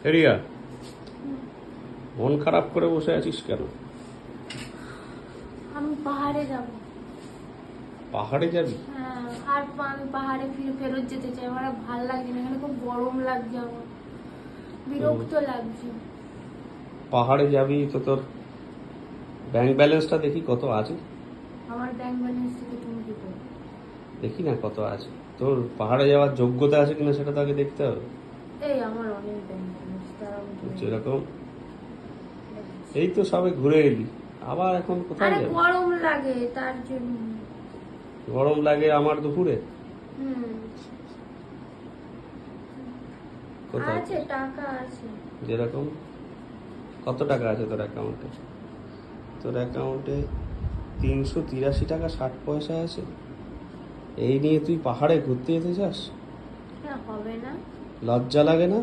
রিয়া, মন খারাপ করে বসে আছিস কেন? আমি পাহাড়ে যাব। পাহাড়ে যাবি? হ্যাঁ, আর আমি পাহাড়ে ফেরত যেতে চাই। আমার আর ভালো লাগছে না, এখানে খুব গরম লাগছে, আমার বিরক্ত লাগছে। পাহাড়ে যাবি তো তোর ব্যাংক ব্যালেন্সটা দেখি কত আছে। আমার ব্যাংক ব্যালেন্স থেকে তুমি কি করবে? দেখি না কত আছে। তোর পাহাড়ে যাওয়ার যোগ্যতা আছে কিনা সেটা তো আগে দেখতে হবে। এই আমার অনেক ব্যাংক ব্যালেন্স, তারা যেরকম এই তো সবে ঘুরে এলি, আবার এখন কোথায় আরে যাবি? গরম লাগে তার জন্য। গরম লাগে আমার দুপুরে? হুম, কোথায়? আছে, টাকা আছে। যেরকম কত টাকা আছে তোর অ্যাকাউন্টে? তোর অ্যাকাউন্টে 383 টাকা 60 পয়সা আছে। এই নিয়ে তুই পাহাড়ে ঘুরতে যেতে চাস? হ্যাঁ, হবে না? লজ্জা লাগে না?